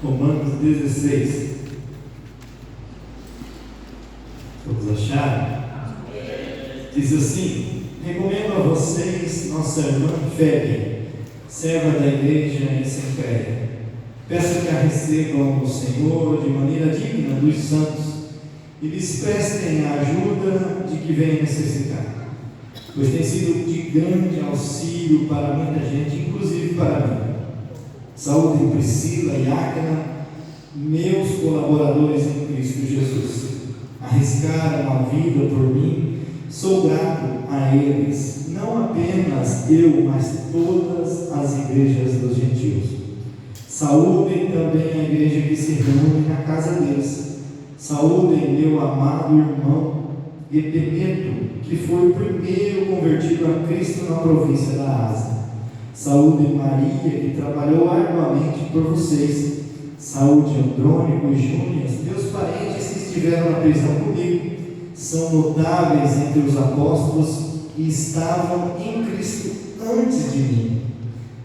Romanos 16. Todos acharam? Diz assim: recomendo a vocês nossa irmã Febe, serva da igreja em Cencreia. Peço que a recebam no Senhor de maneira digna dos santos e lhes prestem a ajuda de que venham necessitar, pois tem sido de grande auxílio para muita gente, inclusive para mim. Saúdem Priscila e Áquila, meus colaboradores em Cristo Jesus. Arriscaram a vida por mim, sou grato a eles, não apenas eu, mas todas as igrejas dos gentios. Saúdem também a igreja que se reúne na casa deles. Saúdem meu amado irmão Epeneto, que foi o primeiro convertido a Cristo na província da Ásia. Saúdem Maria, que trabalhou arduamente por vocês. Saúde Andrônico e Júnias, meus parentes que estiveram na prisão comigo. São notáveis entre os apóstolos e estavam em Cristo antes de mim.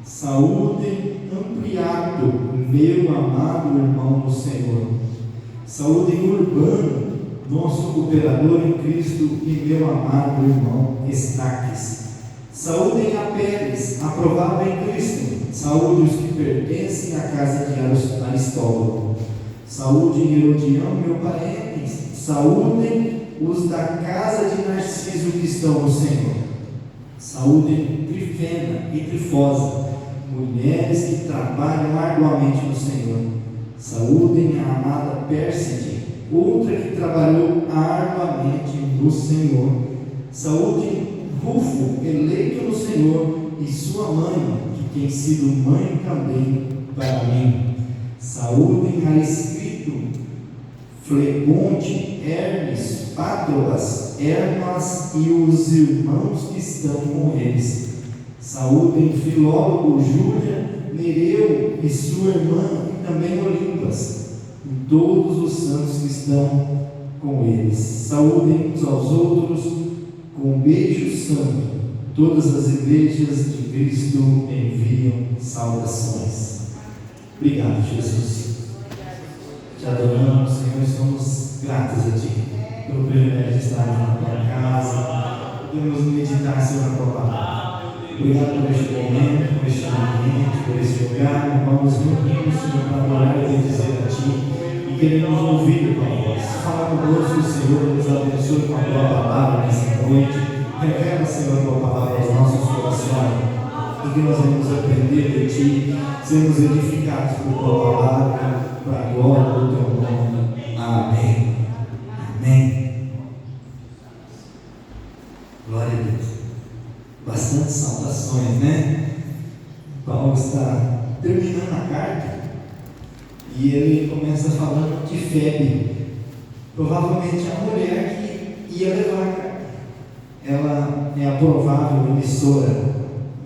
Saúdem Ampliato, meu amado irmão do Senhor. Saúdem Urbano, nosso cooperador em Cristo, e meu amado irmão Estaques. Saúdem a Pérez, aprovado em Cristo. Saúde os que pertencem à casa de Aristóbulo. Saúde Herodião, meu parente. Saúdem os da casa de Narciso que estão no Senhor. Saúdem Trifena e Trifosa, mulheres que trabalham arduamente no Senhor. Saúdem a amada Pérside, outra que trabalhou arduamente no Senhor. Saúdem Rufo, eleito no Senhor, e sua mãe, que tem sido mãe também para mim. Saúdem a Escrito, Flegonte, Hermes, Pátrobas, Hermas e os irmãos que estão com eles. Saúdem Filólogo, Júlia, Nereu e sua irmã, e também Olimpas, e todos os santos que estão com eles. Saúdem uns aos outros com um beijo santo. Todas as igrejas de Cristo enviam saudações. Obrigado, Jesus. Te adoramos, Senhor, e somos gratos a Ti pelo privilégio de estarmos na Tua casa, podemos meditar, Senhor, na Tua palavra. Obrigado por este momento, por este ambiente, por este lugar. Vamos reunirmos, Senhor, para adorar e bendizer a Ti, e queremos ouvir a Tua voz. Fala conosco, Senhor, nos abençoe com a Tua palavra nessa noite. Revela, Senhor, a Tua palavra aos nossos corações, e que nós vamos aprender de Ti, sermos edificados por Tua palavra, para a glória do Teu nome. Amém. Amém. Glória a Deus. Bastante saudações, né? Paulo está terminando a carta e ele começa falando de Febe, provavelmente a mulher que ia levar a carta. Ela é a provável emissora,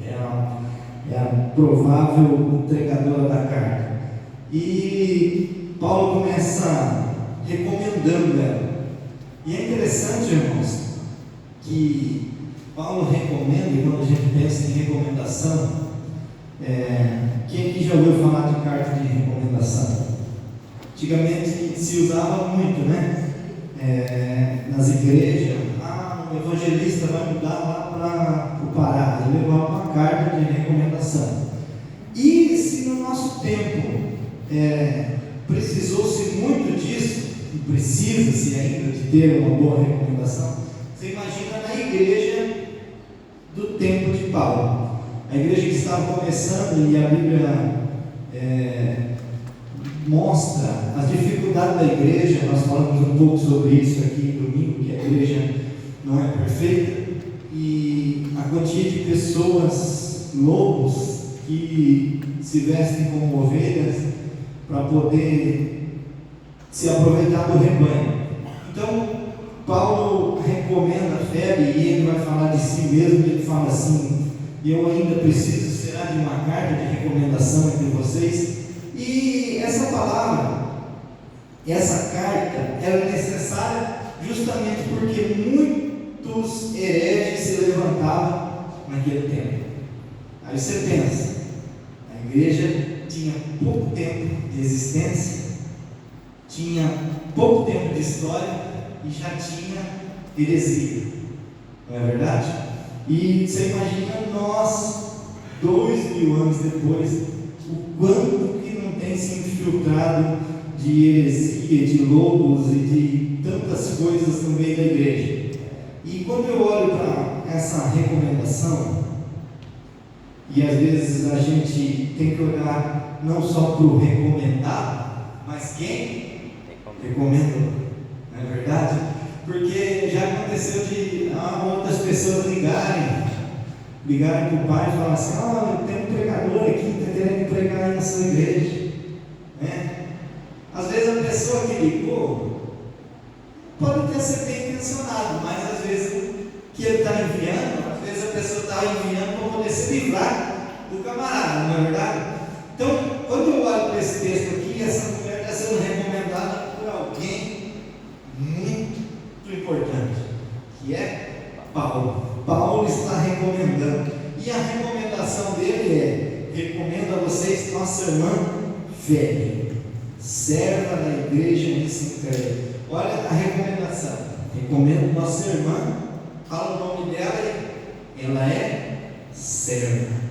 é a provável entregadora da carta. E Paulo começa recomendando ela. E é interessante, irmãos, que Paulo recomenda, e quando a gente pensa em recomendação, quem aqui já ouviu falar de carta de recomendação? Antigamente se usava muito, né? Nas igrejas, o evangelista vai mudar lá para o Pará, ele levava uma carta de recomendação. E se no nosso tempo precisou-se muito disso, e precisa-se ainda de ter uma boa recomendação, você imagina na igreja do tempo de Paulo, a igreja que estava começando, e a Bíblia mostra as dificuldades da igreja. Nós falamos um pouco sobre isso aqui domingo, que a igreja não é perfeita, e a quantia de pessoas, lobos, que se vestem como ovelhas para poder se aproveitar do rebanho. Então, Paulo recomenda a Febe, e ele vai falar de si mesmo. Ele fala assim: eu ainda preciso, será, de uma carta de recomendação entre vocês. E essa palavra, essa carta, ela é necessária justamente porque muitos hereges se levantavam naquele tempo. Aí você pensa, a igreja tinha pouco tempo de existência, tinha pouco tempo de história e já tinha heresia, não é verdade? E você imagina nós, 2000 anos depois, o quanto que não tem se infiltrado de heresia, de lobos e de tantas coisas no meio da igreja. E quando eu olho para essa recomendação, e às vezes a gente tem que olhar não só para o recomendado, mas quem recomendou, não é verdade? Porque já aconteceu de outras pessoas ligarem para o pai e falar assim: olha, tem um pregador aqui que está querendo pregar aí na sua igreja, né? Às vezes a pessoa que ligou pode até ser bem intencionado, mas às vezes que ele está enviando, às vezes a pessoa está enviando para poder se livrar do camarada, não é verdade? Então, quando eu olho para esse texto aqui, essa mulher está sendo recomendada por alguém muito importante, que é Paulo. Paulo está recomendando, e a recomendação dele é: recomendo a vocês nossa irmã Febe, serva da igreja em Sincreia. Olha a recomendação: recomendo nossa irmã, fala o nome dela, ela é serva.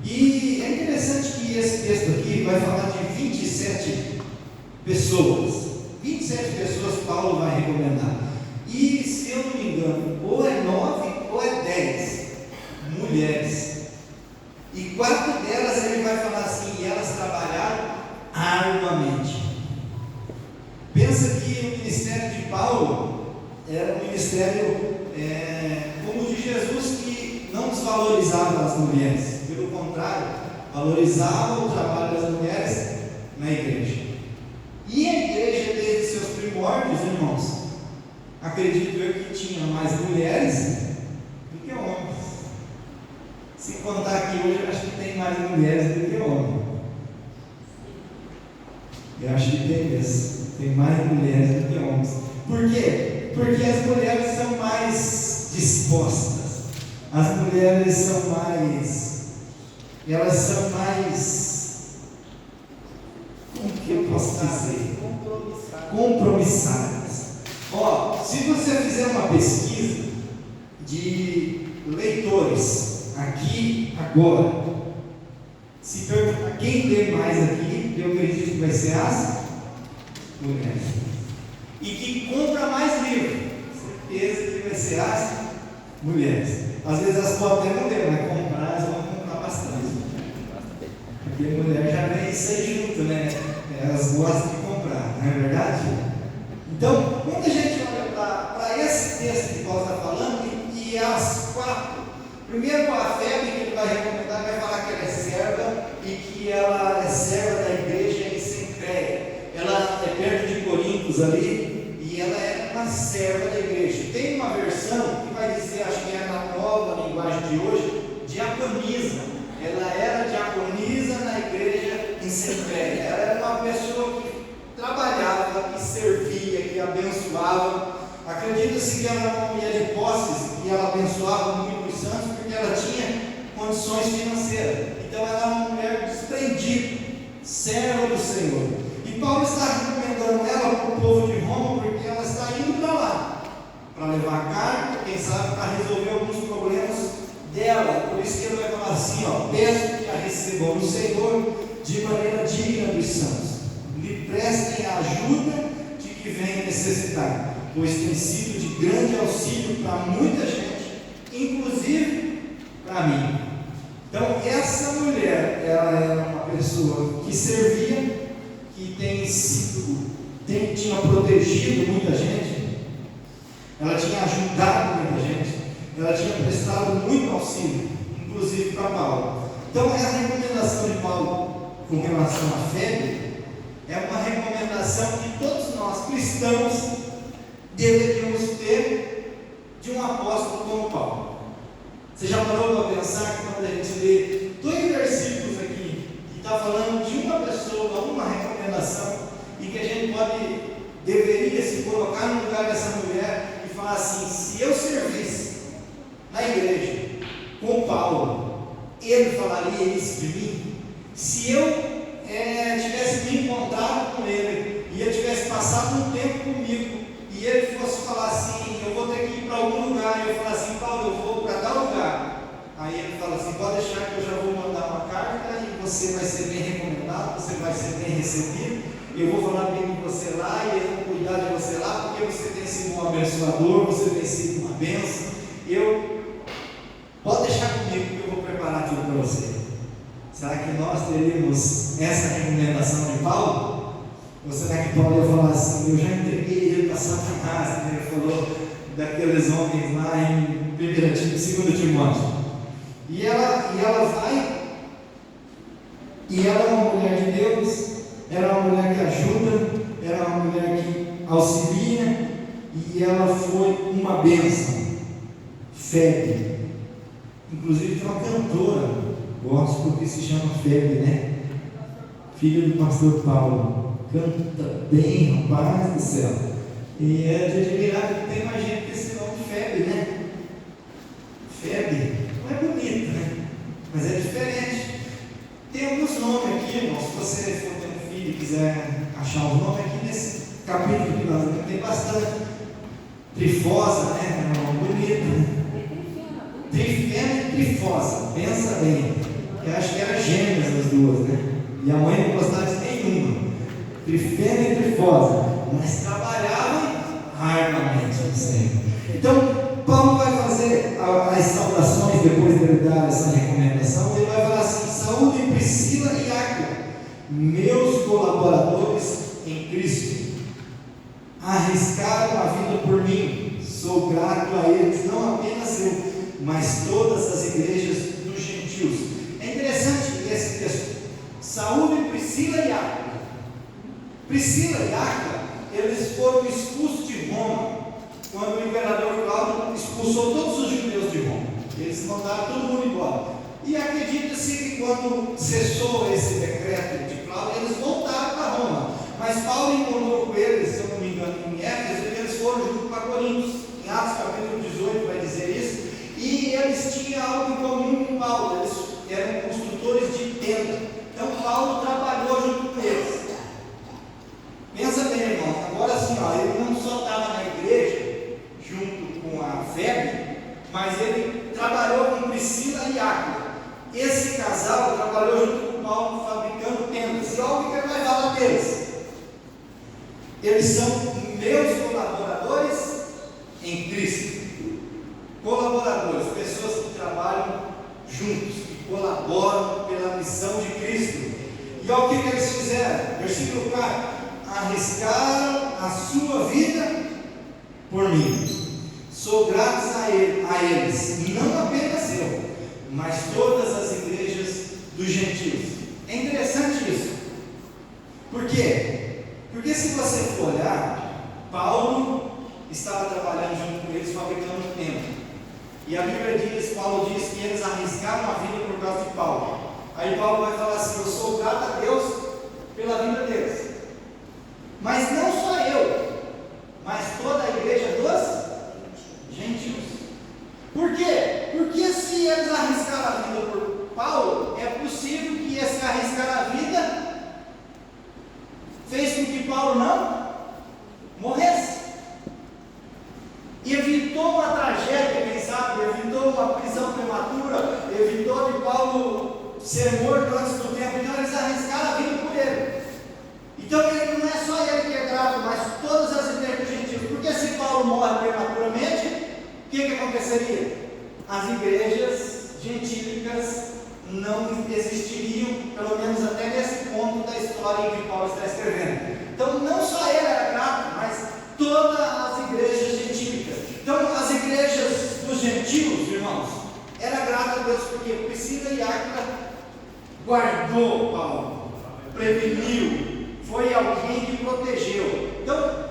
E é interessante que esse texto aqui vai falar de 27 pessoas. 27 pessoas Paulo vai recomendar. E se eu não me engano, ou é 9 ou é 10 mulheres. E 4 delas ele vai falar assim: e elas trabalharam arduamente. Pensa que o ministério de Paulo era um ministério como o de Jesus, que não desvalorizava as mulheres, pelo contrário, valorizava o trabalho das mulheres na igreja. E a igreja, desde seus primórdios, irmãos, acredito eu que tinha mais mulheres do que homens. Se contar aqui hoje, eu acho que tem mais mulheres do que homens. Eu acho que tem mesmo. Tem mais mulheres do que homens. Por quê? Porque as mulheres são mais dispostas. As mulheres são mais... Elas são mais... Como que eu posso dizer? Compromissadas. Ó, se você fizer uma pesquisa de leitores aqui, agora, se perguntar quem lê mais aqui, eu acredito que vai ser as mulheres. E que compra mais livro, certeza que vai ser as mulheres. Às vezes elas podem até não ler, mas comprar, elas vão comprar bastante. Porque a mulher já vem isso aí junto, né? Elas gostam de comprar, não é verdade? Então, muita gente olha para esse texto que Paulo está falando e as 4. Primeiro, a Febe, que ele vai recomendar, vai falar que ela é serva e que ela é serva da igreja em Sincreia. Ela é perto de Corintos ali, e ela é uma serva da igreja. Tem uma versão que vai dizer, acho que é na nova linguagem de hoje, diaconisa. Ela era diaconisa na igreja em Sincreia. Ela era uma pessoa que trabalhava, que servia, que abençoava. Acredita-se que ela era uma mulher de posses, e ela abençoava muito os santos, porque ela tinha condições financeiras. Então ela era uma mulher desprendida, serva do Senhor. E Paulo está recomendando ela para o povo de Roma, porque ela está indo para lá, para levar carta, quem sabe para resolver alguns problemas dela. Por isso que ele vai falar assim: ó, peço que a recebam no Senhor de maneira digna dos santos, lhe prestem a ajuda de que venha necessitar, pois tem sido de grande auxílio para muita gente, inclusive para mim. Então essa mulher, ela era uma pessoa que servia, que tinha protegido muita gente, ela tinha ajudado muita gente, ela tinha prestado muito auxílio, inclusive para Paulo. Então essa recomendação de Paulo com relação à fé é uma recomendação que todos nós cristãos deveríamos ter de um apóstolo como Paulo. Você já parou para pensar que quando a gente lê 2 versículos aqui, que está falando de uma pessoa, uma recomendação, e que a gente deveria se colocar no lugar dessa mulher e falar assim: se eu servisse na igreja com Paulo, ele falaria isso de mim? Se eu tivesse me encontrado com ele, e ele tivesse passado um tempo comigo, e ele fosse falar assim: eu vou ter que ir para algum lugar, e eu falar assim: Paulo, eu vou para tal lugar. Aí ele fala assim: pode deixar que eu já vou mandar uma carta, e você vai ser bem recomendado, você vai ser bem recebido, eu vou falar bem de você lá, e eles vão cuidar de você lá, porque você tem sido um abençoador, você tem sido uma bênção. Pode deixar comigo que eu vou preparar tudo para você. Será que nós teríamos essa recomendação de Paulo? Ou será que Paulo ia falar assim: eu já entreguei ele para Satanás, né? Ele falou daqueles homens lá em 2 Timóteo. E ela vai, e ela é uma mulher de Deus, ela é uma mulher que ajuda, ela é uma mulher que auxilia, e ela foi uma bênção. Febe. Inclusive tem uma cantora gospel que se chama Febe, né? Filha do pastor Paulo. Canta bem, rapaz do céu. E é de admirar que tem mais gente com esse nome de Febe, né? Febe não é bonito, né? Mas é diferente. Tem alguns nomes aqui, irmão. Se você for ter um filho e quiser achar os nomes aqui nesse capítulo que nós temos, tem bastante. Trifosa, né? É um nome bonito, né? Trifena e Trifosa, pensa bem. Eu acho que eram gêmeas as duas, né? E a mãe não gostava de nenhuma. Trifena e Trifosa, mas trabalhavam arduamente no Senhor. Então, Paulo vai fazer as saudações depois de ele dar essa recomendação. Ele vai falar assim: saúde Priscila e Áquila, meus colaboradores em Cristo, arriscaram a vida por mim, sou grato a eles, não apenas eu, mas todas as igrejas dos gentios. É interessante esse texto. Saúde Priscila e Áquila. Priscila e Áquila, eles foram expulsos de Roma quando o imperador Cláudio expulsou todos os judeus de Roma. Eles mandaram todo mundo embora. E acredita-se que quando cessou esse decreto de Cláudio, eles voltaram para Roma. Mas Paulo encontrou com eles, se eu não me engano, em Éfeso, e eles foram junto para Coríntios. Em Atos capítulo 18 vai dizer isso. E eles tinham algo em comum com Paulo, eles eram construtores de tenda. Então Paulo trabalhou junto com eles. Pensa bem, irmão, agora sim, ele não só estava na igreja, junto com a Febe, mas ele trabalhou com Priscila e Áquila. Esse casal trabalhou junto com Paulo fabricando tendas. E olha o que ele vai falar deles. Eles são meus colaboradores em Cristo. Colaboradores, pessoas que trabalham juntos, que colaboram pela missão de Cristo. E olha o que eles fizeram, versículo 4: arriscaram a sua vida por mim, sou grato a eles, e não apenas eu, mas todas as igrejas dos gentios. É interessante isso. Por quê? Porque se você for olhar, Paulo estava trabalhando junto com eles, fabricando um templo. E a Bíblia diz, Paulo diz que eles arriscaram a vida por causa de Paulo. Aí Paulo vai falar assim: eu sou grato a Deus pela vida deles. Mas não só eu, mas toda a igreja dos gentios. Por quê? Porque se eles arriscaram a vida por Paulo, é possível que esse arriscar a vida fez com que Paulo não morresse. Evitou uma tragédia, quem sabe, evitou uma prisão prematura, evitou de Paulo ser morto antes do tempo. Então eles arriscaram a vida por ele. Então ele não é só ele que é grato, mas todas as igrejas gentias. Porque se Paulo morre prematuramente, o que aconteceria? As igrejas gentílicas não existiriam, pelo menos até nesse ponto da história em que Paulo está escrevendo. Então não só ele era grato, mas todas as igrejas gentílicas. Então as igrejas dos gentios, irmãos, era grato a Deus porque Priscila e Áquila guardou Paulo, preveniu, foi alguém que protegeu. Então,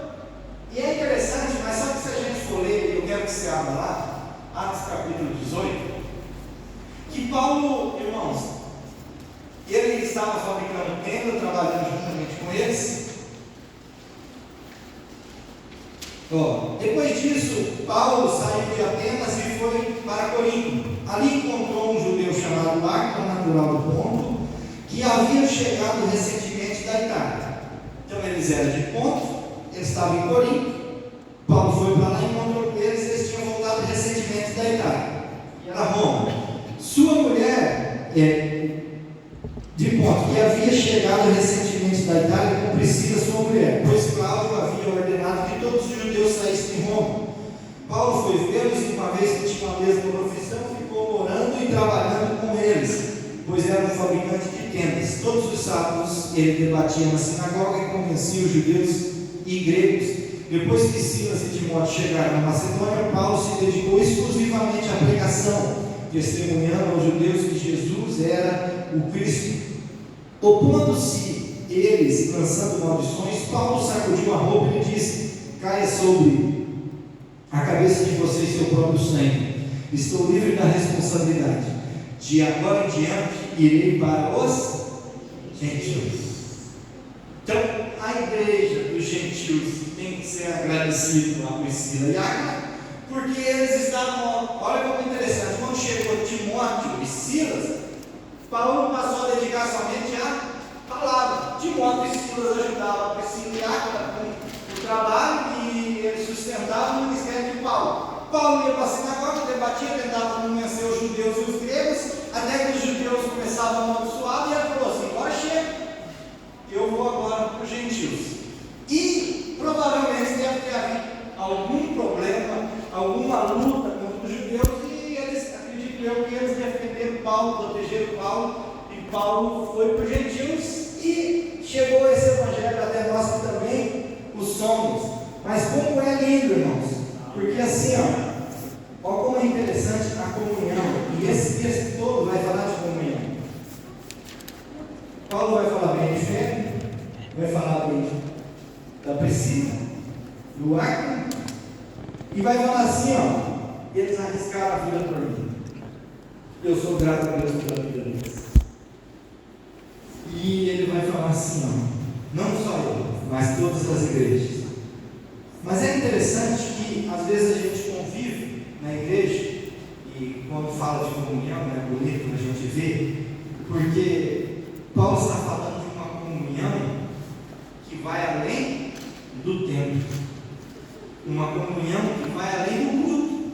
e é interessante, mas sabe que se a gente for ler, eu quero que você abra lá, Atos capítulo 18, que Paulo, irmãos, ele estava fabricando tenda, trabalhando juntamente com eles. Depois disso, Paulo saiu de Atenas e foi para Corinto. Ali encontrou um judeu chamado Áquila, natural do Ponto, que haviam chegado recentemente da Itália. Então eles eram de Ponto, eles estavam em Corinto, Paulo foi para lá e encontrou eles, eles tinham voltado recentemente da Itália, que era Roma. Sua mulher, de Ponto, que havia chegado recentemente da Itália com Priscila, sua mulher, pois Cláudio havia ordenado que todos os judeus saíssem de Roma. Paulo foi vê-los e, uma vez que tinha a mesma profissão, ficou morando e trabalhando com eles, pois era um fabricante de tendas. Todos os sábados ele debatia na sinagoga e convencia os judeus e gregos. Depois que Silas e Timóteo chegaram na Macedônia, Paulo se dedicou exclusivamente à pregação, testemunhando aos judeus que Jesus era o Cristo. Opondo-se eles, lançando maldições, Paulo sacudiu a roupa e disse: caia sobre a cabeça de vocês seu próprio sangue. Estou livre da responsabilidade. De agora em diante irei para os gentios. Então, a igreja dos gentios tem que ser agradecida a Priscila e Áquila, porque eles estavam, olha como interessante, quando chegou Timóteo e Silas, Paulo passou a dedicar somente à palavra. Timóteo e Silas ajudavam a Priscila e Áquila com o trabalho e eles sustentavam o ministério de Paulo. Paulo ia para a sinagoga, debatia, tentava convencer os judeus e os gregos, até que os judeus começavam a amaldiçoar, e ele falou assim: agora chega, eu vou agora para os gentios. E provavelmente deve ter havido algum problema, alguma luta contra os judeus, e eles, acredito eu, que eles defenderam Paulo, protegeram Paulo, e Paulo foi para os gentios, e chegou esse evangelho até nós que também o somos. Mas como é lindo, irmãos, porque assim, olha como é interessante a comunhão, e esse texto todo vai falar de comunhão. Paulo vai falar bem de fé, vai falar bem da Priscila, do Áquila, e vai falar assim, eles arriscaram a vida por mim, eu sou grato a Deus pela vida deles. E ele vai falar assim, não só eu, mas todas as igrejas. Mas é interessante que às vezes a gente convive na igreja, e quando fala de comunhão, é bonito a gente ver, porque Paulo está falando de uma comunhão que vai além do templo, uma comunhão que vai além do culto,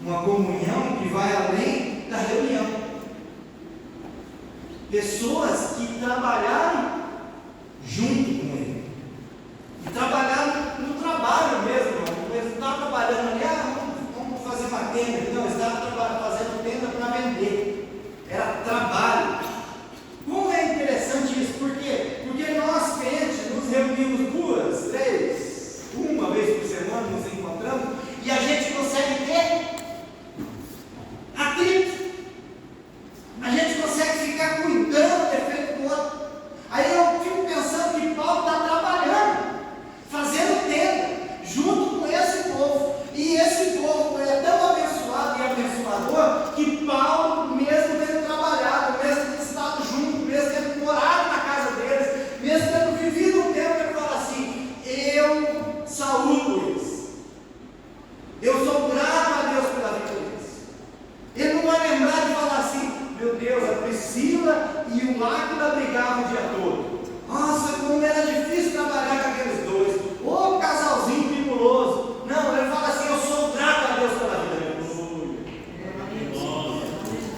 uma comunhão que vai além da reunião. Pessoas que trabalharam junto com ele, e trabalharam no trabalho mesmo, eles não estavam trabalhando ali, vamos fazer uma tenda, não, eles estavam fazendo tenda para vender, era trabalho. Como é interessante isso? Por quê? Porque nós, crentes, nos reunimos 2, 3, uma vez por semana, nos encontramos, e a gente consegue ter atrito, a gente consegue ficar cuidando do defeito do outro. Aí eu fico pensando que Paulo está trabalhando, fazendo tenda, junto com esse povo, e esse povo é tão abençoado e abençoador, que Paulo, mesmo tendo trabalhado, mesmo tendo estado junto, mesmo tendo morado na casa deles, mesmo tendo vivido um tempo, ele fala assim: eu saúdo eles, eu sou grato a Deus pela vida deles. Ele não vai lembrar de falar assim: meu Deus, a Priscila e o Áquila brigavam o dia todo, nossa, como era difícil trabalhar com aqueles dois, ô casalzinho tribuloso. Não, ele fala assim: eu sou grato a Deus pela vida deles.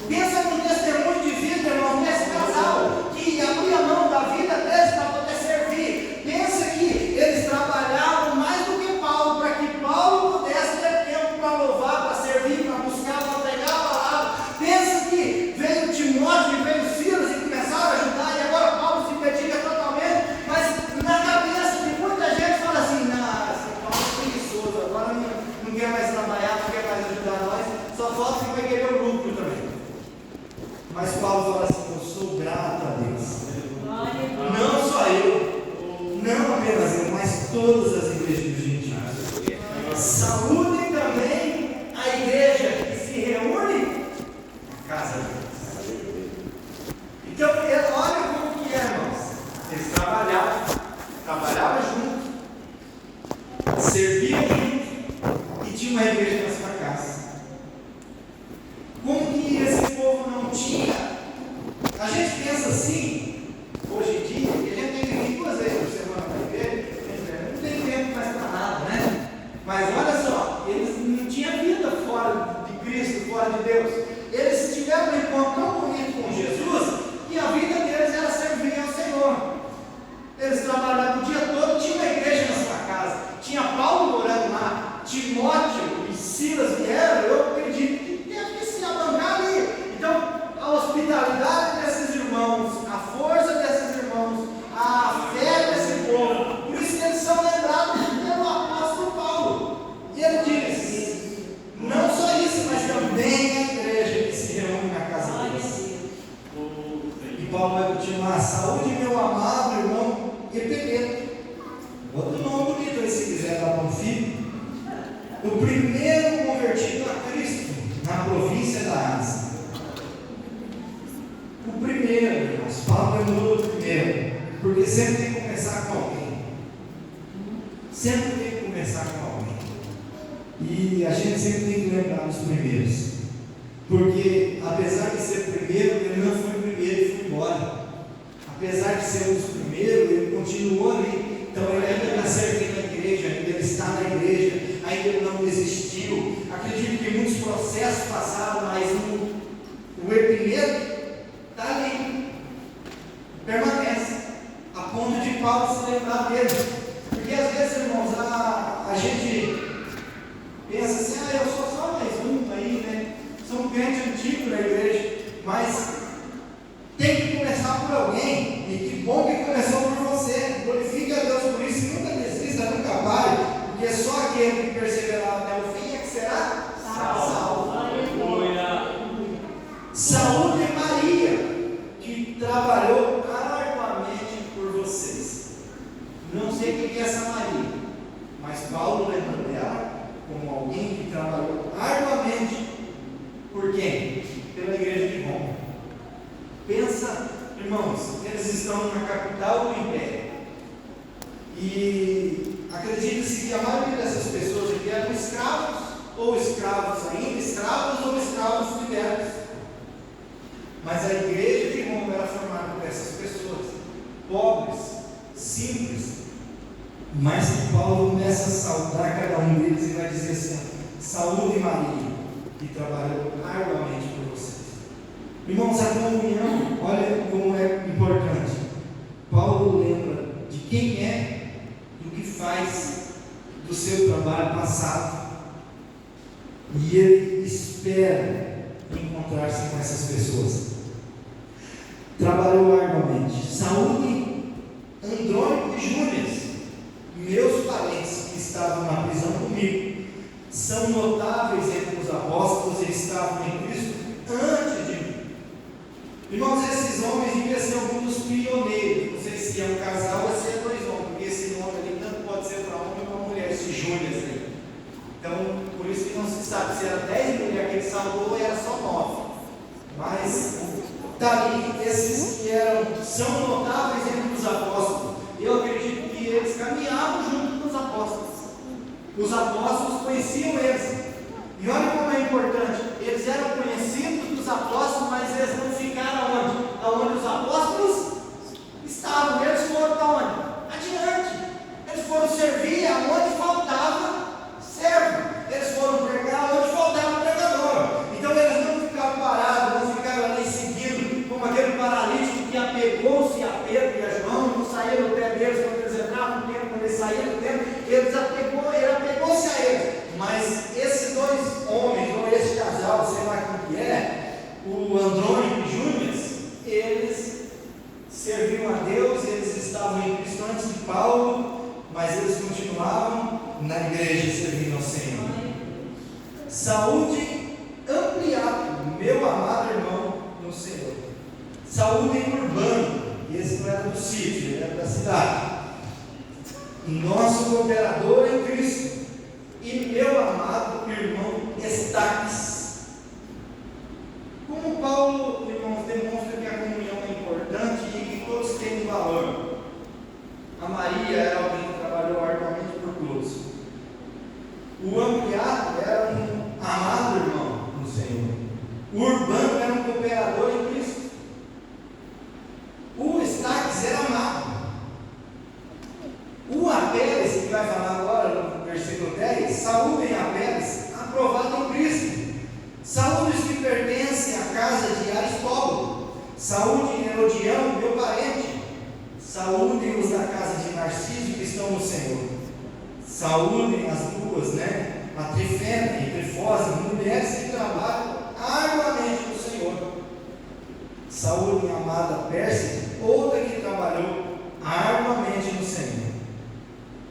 Pensa num testemunho de vida, irmão, desse casal que abria mão da vida deles para poder servir. Pensa que eles trabalhavam mais do que Paulo, para que Paulo pudesse ter tempo para louvar, para servir, para buscar, para pregar a palavra. Pensa que veio Timóteo e veio Silas e começaram a ajudar, e agora Paulo se dedica totalmente, mas na cabeça de muita gente fala assim: não, esse Paulo é preguiçoso, agora não quer mais trabalhar, não quer mais ajudar nós, só falta que vai querer o lucro também. Mas Paulo fala assim: eu sou grato a Deus, não só eu, não apenas eu, mas todas as igrejas dos gentios. Saúdem também a igreja que se reúne na casa de Deus. Então, olha como que é, irmãos. Eles trabalhavam junto, serviam junto, e tinha uma igreja na sua casa. Como que esse povo não tinha? A gente pensa assim, começar com alguém. Sempre tem que começar com alguém. E a gente sempre tem que lembrar dos primeiros. Porque, apesar de ser primeiro, ele não foi primeiro e foi embora. Apesar de ser um dos primeiros, ele continuou ali. Então, ele ainda está servindo a igreja, ainda ele está na igreja, ainda ele não desistiu. Acredito que muitos processos passaram, mas o primeiro está ali, permanece, a ponto de Paulo se lembrar dele. Porque às vezes, irmãos, a gente pensa assim, eu sou só mais um aí, né? Sou um crente antigo na igreja, mas tem que começar por alguém, e que bom que começou por você. Glorifique a Deus por isso, e nunca desista, nunca pare, porque só aquele que perseverar até o fim é que será salvo. Saúde é Maria, que trabalhou arduamente por vocês. Não sei quem é essa Maria, mas Paulo lembra dela como alguém que trabalhou arduamente por quem? Pela igreja de Roma. Pensa, irmãos, eles estão na capital do império. E acredita-se que a maioria dessas pessoas aqui eram escravos, ou escravos ainda, escravos ou escravos libertos. Mas a igreja de Roma era formada por essas pessoas, pobres, simples. Mas que Paulo começa a saudar cada um deles e vai dizer assim: saúde Maria, que trabalhou arduamente por vocês. Irmãos, a comunhão, olha como é importante. Paulo lembra de quem é e o que faz do seu trabalho passado. E ele espera encontrar-se com essas pessoas. Trabalhou arduamente. Saúde Andrônico e Júnias, meus parentes que estavam na prisão comigo, são notáveis entre os apóstolos e estavam em Cristo antes de mim. Irmãos, esses homens deviam ser alguns dos pioneiros. Não sei se é um casal ou se é dois homens, porque esse nome ali tanto pode ser para homem como para mulher, esse Júnias aí. Então, por isso que não se sabe se era 10 mulheres que ele salvou ou era só 9. Mas dali, esses que são notáveis entre os apóstolos. Eu acredito que eles caminhavam junto com os apóstolos. Os apóstolos conheciam eles. E olha como é importante, eles eram conhecidos dos apóstolos, mas eles não ficaram onde? Aonde os apóstolos estavam. Eles foram para onde? Adiante. Eles foram servir aonde faltava servo. Eles foram pregar onde faltava pregador. Então eles não ficaram parados, não ficaram ali seguindo como aquele paralítico que apegou-se a Pedro e a João, não saíram do pé deles quando eles entravam no templo, quando eles saíram do templo, ele apegou-se a eles. Mas esses dois homens, ou esse casal, sei lá quem que é, o Andrônico e Júnias, eles serviam a Deus, eles estavam em Cristo antes de Paulo, mas eles continuavam na igreja servindo ao Senhor. Saúde Ampliato, meu amado irmão no Senhor. Saúde Urbano, esse não era do sítio, ele era da cidade. Nosso cooperador em Cristo. E meu amado irmão Estaques. Como Paulo, irmãos, demonstra que a comunhão é importante e que todos têm valor. A Maria era alguém que trabalhou arduamente por todos. O Ampliado era um amado irmão no Senhor. O Urbano era um cooperador em Cristo. O Estaques era amado. O Apeles, que vai falar agora no versículo 10, saúdem Apeles, aprovado em Cristo. Saúde os que pertencem à casa de Aristóbulo. Saúde Herodião, meu parente. Saúdem os da casa de Narciso que estão no Senhor. Saúdem as duas, a Trifena e Trifose, mulheres que trabalham arduamente no Senhor. Saúdem a amada Pérsia, outra que trabalhou arduamente no Senhor.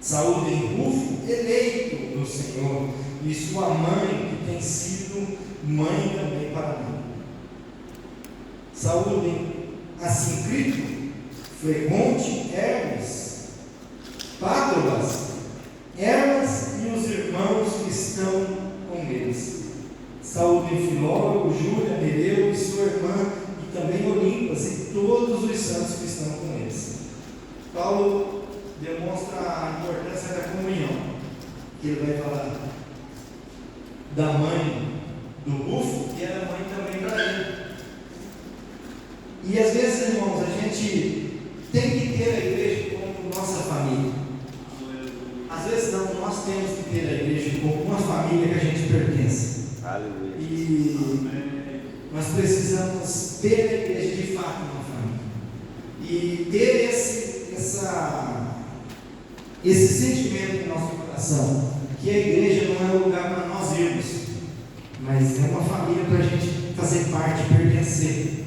Saúdem Rufo, eleito no Senhor, e sua mãe, que tem sido mãe também para mim. Saúdem Assincrito, Flegonte, Hermes, Pátroas, Hermas e os irmãos que estão com eles. Saúdem Filólogo, Júlia, Nereu e sua irmã, e também Olimpas, e todos os santos que estão com eles. Paulo demonstra a importância da comunhão, que ele vai falar da mãe do bufo, que era mãe também para ele. E às vezes, irmãos, a gente tem que ter a igreja como nossa família. Às vezes não, nós temos que ter a igreja como uma família que a gente pertence. Aleluia. E nós precisamos ter a igreja de fato uma família. E ter esse sentimento no nosso coração, que a igreja não é um lugar para nós irmos, mas é uma família para a gente fazer parte, pertencer.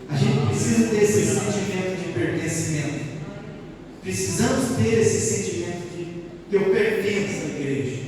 A gente precisa ter esse sentimento de pertencimento. Precisamos ter esse sentimento de que eu pertenço à igreja.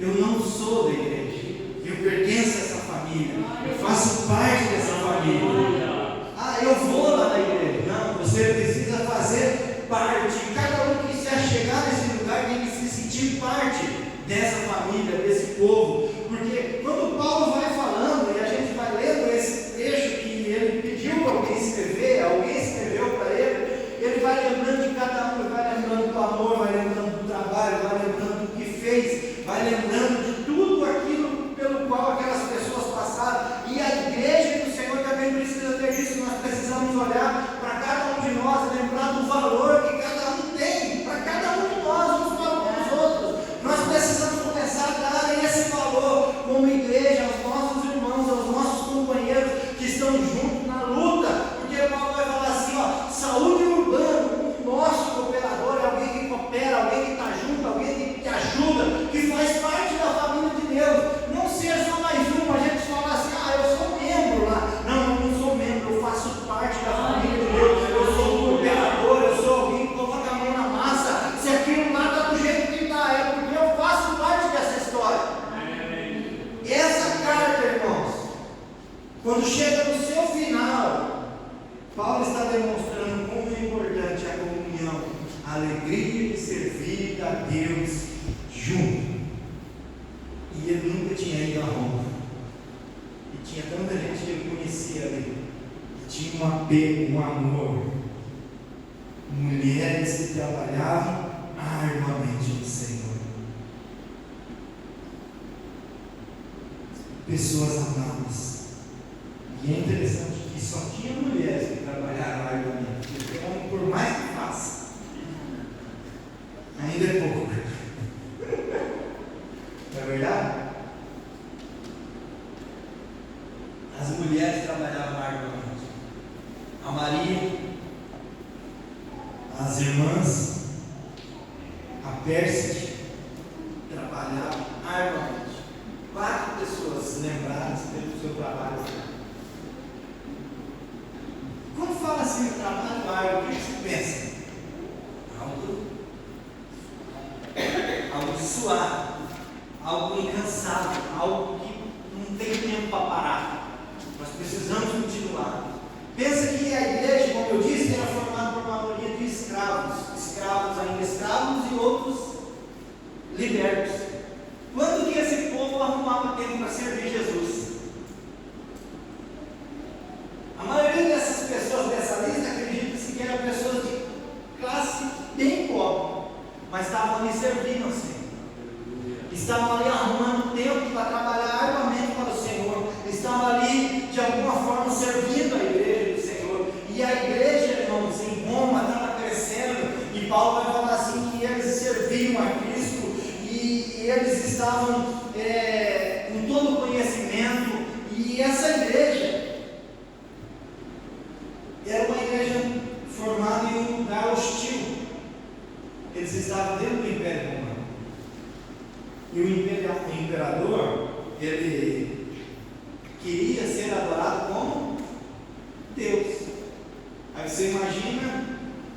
Eu não sou da igreja. Eu pertenço a essa família. Eu faço parte dessa família. Ah, eu vou lá na igreja. Não, você precisa fazer parte. Cada um que se chegar nesse lugar tem que se sentir parte dessa família, desse povo. Porque quando Paulo vai falando e a gente vai lendo esse trecho que ele pediu para alguém escrever, alguém escreveu para ele, ele vai lembrando de cada um, ele vai lembrando do amor, vai lembrando do trabalho, vai lembrando do que fez, vai lembrando de tudo aquilo pelo qual aquelas pessoas passaram. E a igreja do Senhor também precisa ter isso. Nós precisamos olhar para cada um de nós, lembrar do valor que cada um tem, para cada um de nós, uns para os outros. Nós precisamos começar a dar esse valor como igreja aos nossos irmãos, aos nossos companheiros que estão juntos na luta, porque Paulo vai falar assim, ó, saúde urbana, o nosso cooperador é alguém que coopera, alguém que está junto, alguém que ajuda, que faz parte da família de Deus. Não seja só mais um, a gente fala assim, eu sou membro lá. Não, eu não sou membro, eu faço parte da família de Deus, eu sou um cooperador, eu sou alguém que coloca a mão na massa. Se aquilo lá está do jeito que está, é porque eu faço parte dessa história. Essa carta, irmãos, quando chega no seu final, Paulo está demonstrando como é importante a comunhão, a alegria de servir a Deus junto. E ele nunca tinha ido a Roma. E tinha tanta gente que ele conhecia ali. E tinha um apego, um amor. Mulheres que trabalhavam arduamente no Senhor. Pessoas amadas. E é interessante que só tinha mulheres que trabalharam arduamente. Porque o homem, por mais que faça, ainda é pouco. Não é verdade? As mulheres trabalhavam arduamente. A Maria, as irmãs, a Pérsia, trabalhavam arduamente. 4 pessoas lembradas pelo seu trabalho. Quando fala assim, trabalho árduo, o que você pensa? Algo suado, algo incansável, algo que não tem tempo para parar. Nós precisamos continuar. Pensa que a igreja, como eu disse, era formada por uma maioria de escravos, ainda escravos e outros libertos. Quando que esse povo arrumava tempo para servir Jesus? A maioria dessas pessoas dessa lista acredita-se que eram pessoas de classe bem pobre, mas estavam ali servindo ao Senhor. Estavam ali arrumando tempo para trabalhar arduamente para o Senhor. Estavam ali, de alguma forma, servindo a igreja do Senhor. E a igreja, irmãos, em Roma estava crescendo. E Paulo vai falar assim que eles serviam a Cristo. E eles estavam com todo o conhecimento. E essa igreja era uma igreja formada em um lugar hostil. Eles estavam dentro do Império Romano. E o imperador, ele queria ser adorado como Deus. Aí você imagina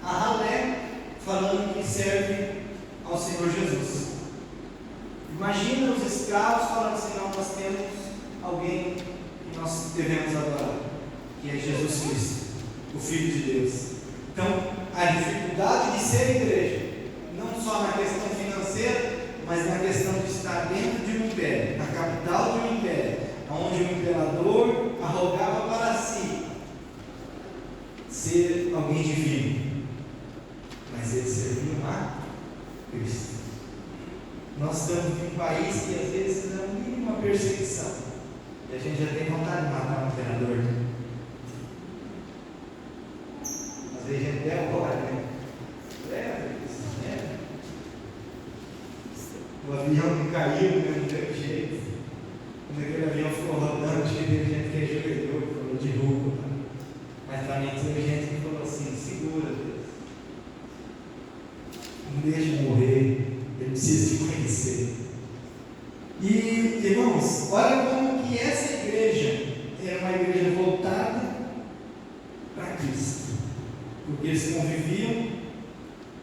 a ralé falando que serve ao Senhor Jesus. Imagina os escravos falando assim, não, nós temos alguém que nós devemos adorar, que é Jesus Cristo, o Filho de Deus. Então, a dificuldade de ser igreja, não só na questão financeira, mas na questão de estar dentro de um império, na capital de um império, onde o imperador arrogava para si ser alguém divino. Mas mas eles serviam a Cristo. Nós estamos em um país que às vezes é a mínima perseguição, e a gente já tem vontade de matar um imperador. Às vezes a gente derrota, né? O avião não caiu do mesmo jeito. Quando aquele avião ficou rodando, acho que teve gente que ajoelhou, falou de roupa. Mas também teve gente que falou assim: segura, Deus. Não deixa eu morrer, ele precisa te conhecer. E, irmãos, olha como que essa igreja era uma igreja voltada para Cristo. Porque eles conviviam,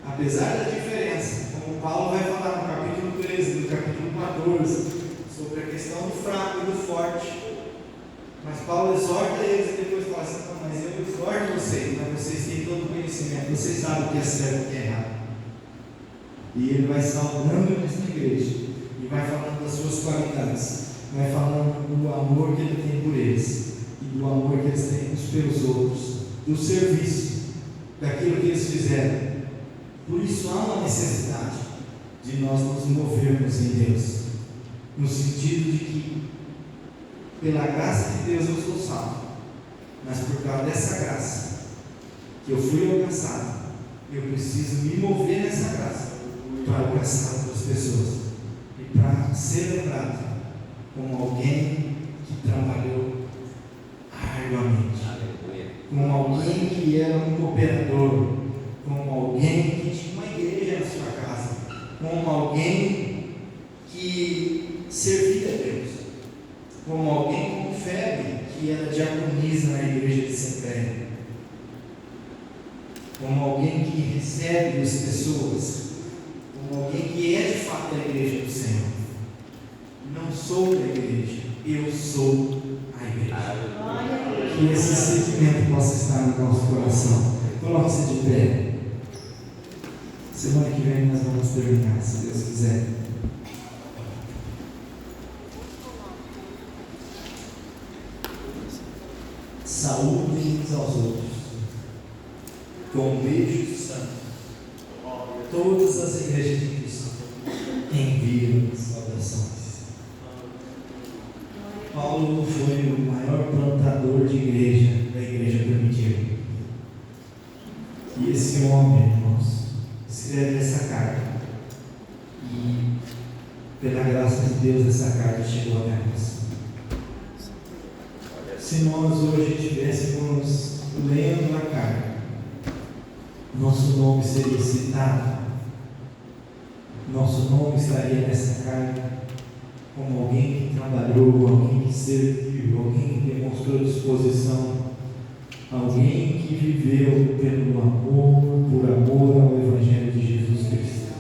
apesar da diferença, como Paulo vai falar no capítulo 13, no capítulo 14, sobre a questão do fraco e do forte. Mas Paulo exorta eles e depois fala assim: não, mas eu exorto vocês, mas vocês têm todo o conhecimento, vocês sabem o que é certo e o que é errado. E ele vai saudando essa igreja e vai falando das suas qualidades, vai falando do amor que ele tem por eles e do amor que eles têm uns pelos outros, do serviço, daquilo que eles fizeram. Por isso há uma necessidade de nós nos movermos em Deus, no sentido de que, pela graça de Deus, eu sou salvo, mas por causa dessa graça que eu fui alcançado, eu preciso me mover nessa graça para alcançar outras pessoas e para ser lembrado como alguém que trabalhou arduamente, como alguém que era um cooperador, como alguém que tinha uma igreja na sua casa, como alguém que servia a Deus, como alguém como Febe, que era diaconisa na igreja de Centéria, como alguém que recebe as pessoas, como alguém que é de fato a igreja do Senhor. Não sou da igreja, eu sou a igreja. Que esse sentimento possa estar no nosso coração. Coloque-se de pé. Semana que vem nós vamos terminar, se Deus quiser. Saúde uns aos outros, com um beijo santo. Todas as igrejas de Cristo enviam saudações. Paulo foi o maior plantador de igreja da igreja primitiva. E esse homem, irmãos, escreve essa carta. E, pela graça de Deus, essa carta chegou até nós. Se nós hoje estivéssemos lendo a carta, nosso nome seria citado, nosso nome estaria nessa carta como alguém que trabalhou, alguém que serviu, alguém que demonstrou disposição, alguém que viveu pelo amor, por amor ao Evangelho de Jesus Cristo.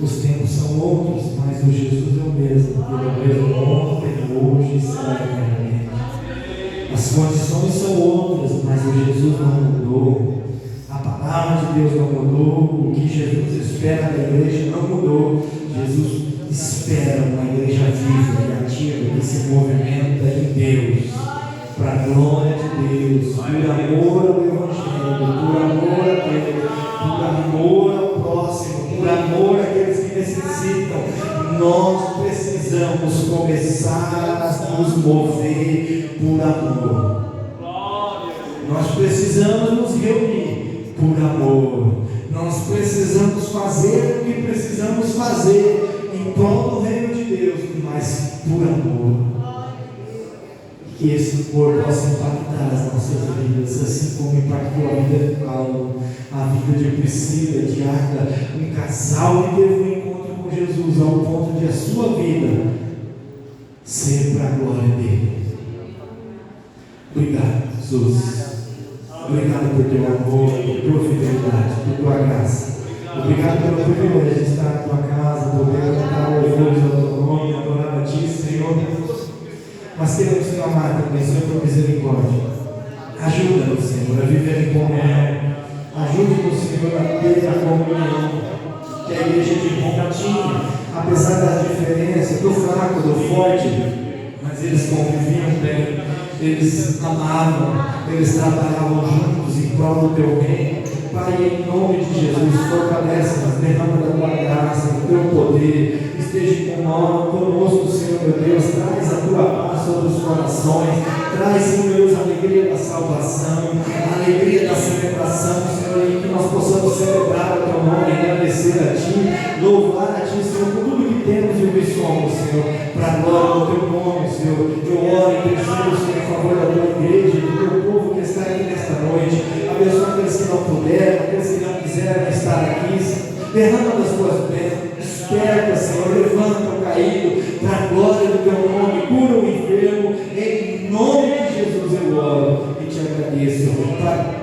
Os tempos são outros, mas o Jesus é o mesmo, ele é o mesmo ontem, hoje e será eternamente. As condições são outras, mas o Jesus não mudou. A palavra de Deus não mudou. O que Jesus espera da igreja não mudou. Jesus espera uma igreja viva e ativa que se movimenta em Deus, para a glória de Deus, por amor ao Evangelho, por amor a Deus, por amor ao próximo, por amor àqueles que necessitam. Nós precisamos começar a nos mover por amor. Nós precisamos nos reunir por amor. Nós precisamos fazer o que precisamos fazer em prol do reino de Deus, mas por amor. Que esse amor possa impactar as nossas vidas, assim como impactou a vida de Paulo, a vida de Priscila, de Ágata, um casal que teve um encontro com Jesus ao ponto de a sua vida ser para a glória dele. Obrigado, Jesus. Obrigado por teu amor, por tua fidelidade, por tua graça. Obrigado pelo privilégio de estar na tua casa, poder cantar louvores ao teu nome, adorar a ti, Senhor. Mas queremos te amar também, Senhor, por misericórdia. Ajuda-nos, Senhor, a viver em comunhão. Ajude-nos, Senhor, a ter a comunhão que a igreja de Roma tinha, apesar das diferenças, do fraco, do forte, mas eles conviviam bem, eles amavam, eles trabalhavam juntos em prol do teu reino, Pai, em nome de Jesus, fortalece-nos, derrama da tua graça, do teu poder, esteja conosco, Senhor meu Deus, traz a tua paz sobre os corações, traz, Senhor Deus, a alegria da salvação, a alegria da celebração, Senhor, e que nós possamos celebrar o teu nome, agradecer a ti, louvar a ti, Senhor, por tudo que temos e o que somos, Senhor, para a glória do teu nome, Senhor. Eu oro e intercedo, Senhor, em favor da tua igreja, do teu povo que está aqui nesta noite. Abençoa aqueles que não puderam, aqueles que não quiseram estar aqui. Derrama das tuas bênçãos, desperta, Senhor, levanta o caído, para a glória do teu nome, cura o enfermo, em nome de Jesus eu oro e te agradeço, Pai.